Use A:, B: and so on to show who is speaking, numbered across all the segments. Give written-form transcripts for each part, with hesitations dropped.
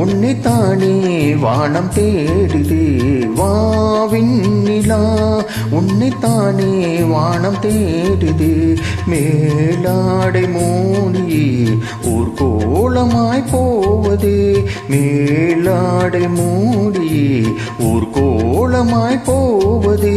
A: உன்னைத்தானே வானம் தேடுது வாவின்னிலா உன்னைத்தானே வானம் தேடுது மேலாடை மூடி ஊர்கோலமாய் போவது மேலாடை மூடி ஊர்கோலமாய் போவது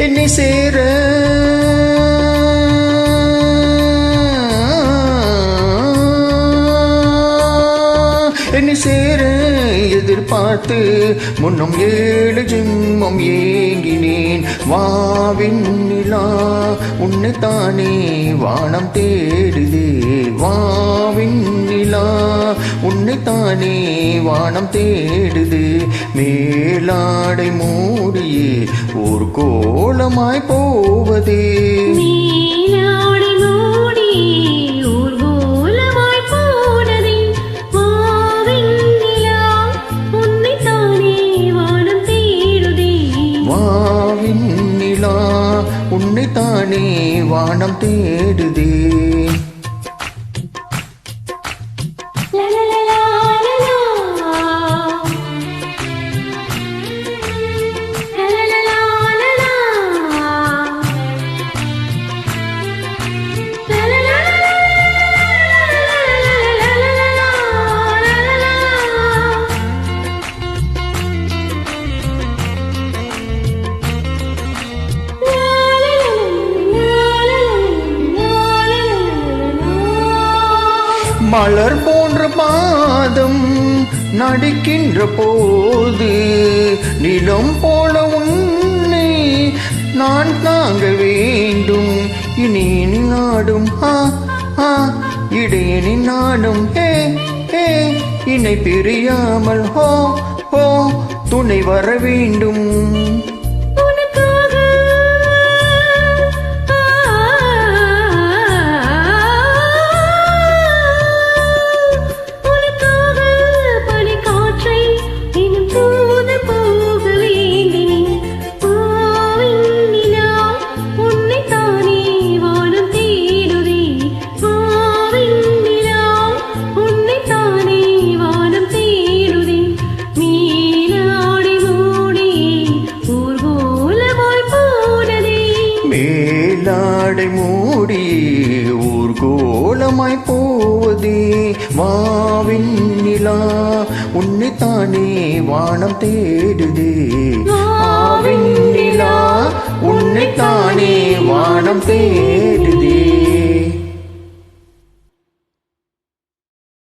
A: என்னை சேர என்னை சேர எதிர்பார்த்து முன்னும் 7 ஜென்மம் ஏங்கினேன் வாவின்னிலா உன்னைத்தானே வானம் தேடுதே வாவின்னிலா உன்னைத்தானே வானம் தேடுது மேலாடை மூடியே ஒரு கோலமாய் போவதே வாவின்னிலா உன்னைத்தானே வானம் தேடுதே மலர் போன்ற பாதம் நடிக்கின்ற போது நிலம் போல உன்னை நான் தாங்க வேண்டும் இனி நாடும் இடையனி நாடும் இணை பிரியாமல் ஹோ துணை வர வேண்டும் மேலாடை மூடி ஊர்கோலமாய் போவதே வாவின்னிலா உன்னைத்தானே வானம் தேடுதே வாவின்னிலா உன்னைத்தானே வானம் தேடுதே